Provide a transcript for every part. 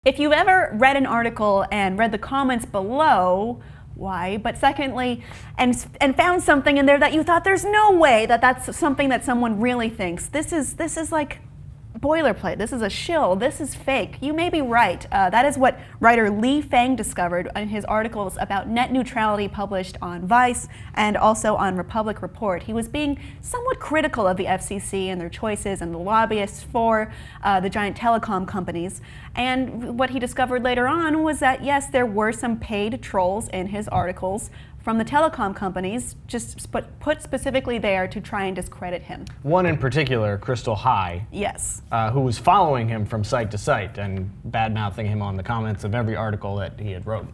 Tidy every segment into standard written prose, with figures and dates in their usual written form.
If you've ever read an article and read the comments below, why? But secondly, and found something in there that you thought there's no way that that's something that someone really thinks. This is like boilerplate. This is a shill. This is fake. You may be right. That is what writer Li Fang discovered in his articles about net neutrality published on Vice and also on Republic Report. He was being somewhat critical of the FCC and their choices and the lobbyists for the giant telecom companies. And what he discovered later on was that, yes, there were some paid trolls in his articles from the telecom companies, just put specifically there to try and discredit him. One in particular, Crystal High. Yes. Who was following him from site to site and bad-mouthing him on the comments of every article that he had wrote.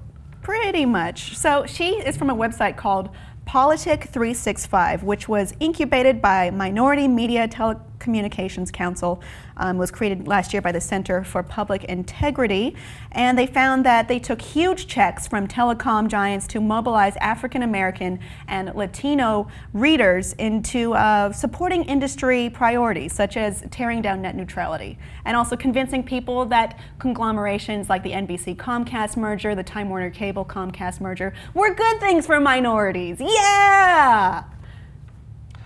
Pretty much. So she is from a website called Politic365, which was incubated by Minority Media Telecommunications Council, was created last year by the Center for Public Integrity, and they found that they took huge checks from telecom giants to mobilize African American and Latino readers into supporting industry priorities, such as tearing down net neutrality, and also convincing people that conglomerations like the NBC-Comcast merger, the Time Warner Cable-Comcast merger, were good things for minorities. Yeah!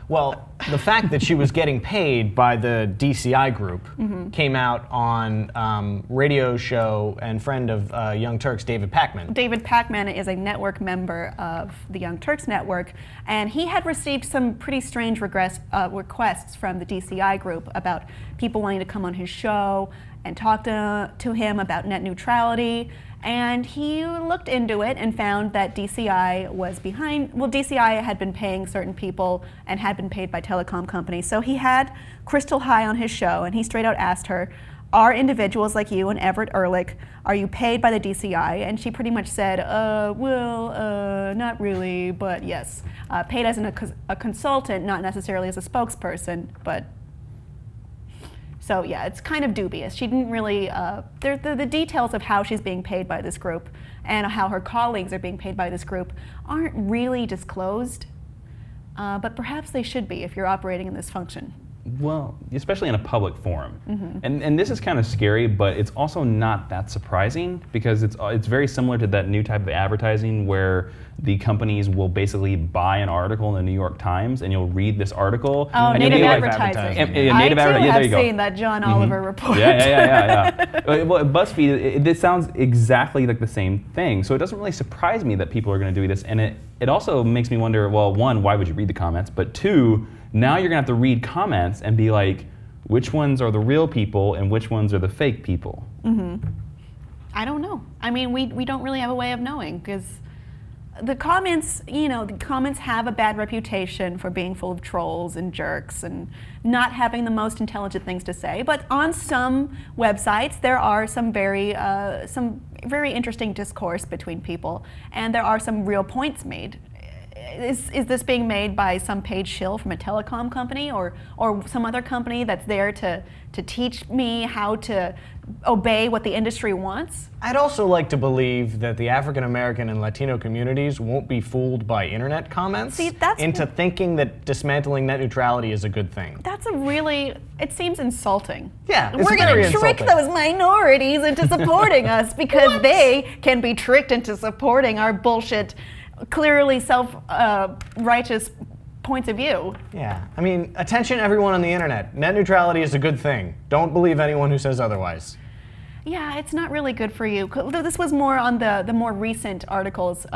Well, the fact that she was getting paid by the DCI group came out on radio show and friend of Young Turks, David Pakman. David Pakman is a network member of the Young Turks network, and he had received some pretty strange requests from the DCI group about people wanting to come on his show and talk to him about net neutrality. And he looked into it and found that DCI was behind. Well, DCI had been paying certain people and had been paid by telecom companies. So he had Crystal High on his show, and he straight out asked her, are individuals like you and Everett Ehrlich, are you paid by the DCI? And she pretty much said, not really, but yes. Paid as a consultant, not necessarily as a spokesperson, but so yeah, it's kind of dubious. She didn't really, the details of how she's being paid by this group and how her colleagues are being paid by this group aren't really disclosed, but perhaps they should be if you're operating in this function. Well, especially in a public forum. And this is kind of scary, but it's also not that surprising because it's very similar to that new type of advertising where the companies will basically buy an article in the New York Times and you'll read this article. Oh, and native advertising. Native I there you too go. have seen that John Oliver report. Yeah. Well, BuzzFeed, it sounds exactly like the same thing. So it doesn't really surprise me that people are going to do this. And it also makes me wonder, well, one, why would you read the comments? But two, now you're going to have to read comments and be like, which ones are the real people and which ones are the fake people? I don't know. I mean, we don't really have a way of knowing because the comments, the comments have a bad reputation for being full of trolls and jerks and not having the most intelligent things to say. But on some websites, there are some very interesting discourse between people, and there are some real points made. Is this being made by some paid shill from a telecom company or some other company that's there to teach me how to obey what the industry wants? I'd also like to believe that the African American and Latino communities won't be fooled by internet comments into thinking that dismantling net neutrality is a good thing. That's it seems insulting. Yeah, we're going to trick those minorities into supporting us because they can be tricked into supporting our bullshit, clearly self-righteous points of view. Yeah, I mean, attention everyone on the internet. Net neutrality is a good thing. Don't believe anyone who says otherwise. Yeah, it's not really good for you. This was more on the more recent articles.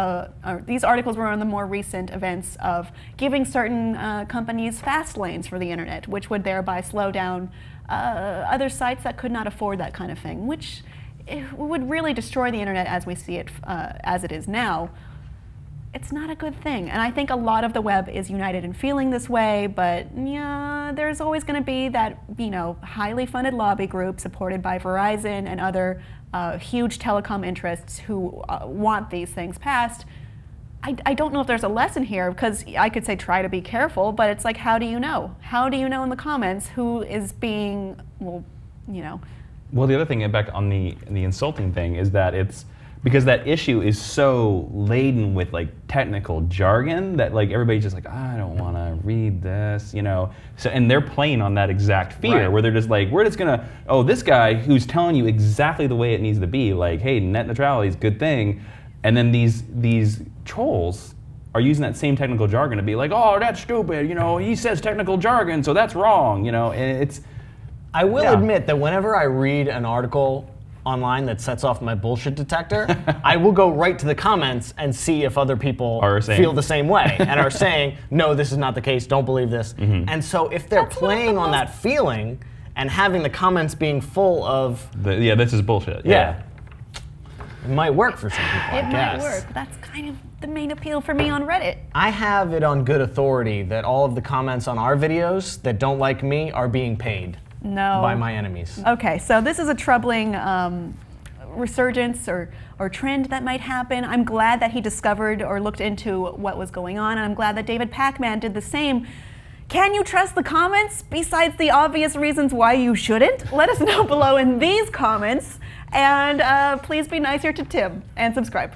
These articles were on the more recent events of giving certain companies fast lanes for the internet, which would thereby slow down other sites that could not afford that kind of thing, which would really destroy the internet as we see it as it is now. It's not a good thing. And I think a lot of the web is united in feeling this way, but yeah, there's always going to be that, highly funded lobby group supported by Verizon and other huge telecom interests who want these things passed. I don't know if there's a lesson here because I could say try to be careful, but it's like, how do you know? How do you know in the comments who is being, Well, the other thing, back on the insulting thing, is that it's because that issue is so laden with like technical jargon that like everybody's just like, I don't want to read this, you know. So and they're playing on that exact fear where they're just like, we're just gonna, oh, this guy who's telling you exactly the way it needs to be, like, hey, net neutrality is a good thing, and then these trolls are using that same technical jargon to be like, oh, that's stupid, you know, he says technical jargon, so that's wrong, you know, and it's. I will admit that whenever I read an article online that sets off my bullshit detector, I will go right to the comments and see if other people feel the same way and are saying, no, this is not the case, don't believe this. And so if they're playing on that feeling and having the comments being full of... this is bullshit. Yeah. It might work for some people, I guess. It might work. That's kind of the main appeal for me on Reddit. I have it on good authority that all of the comments on our videos that don't like me are being paid. No. By my enemies. Okay, so this is a troubling resurgence or trend that might happen. I'm glad that he discovered or looked into what was going on, and I'm glad that David Pacman did the same. Can you trust the comments besides the obvious reasons why you shouldn't? Let us know below in these comments, and please be nicer to Tim and subscribe.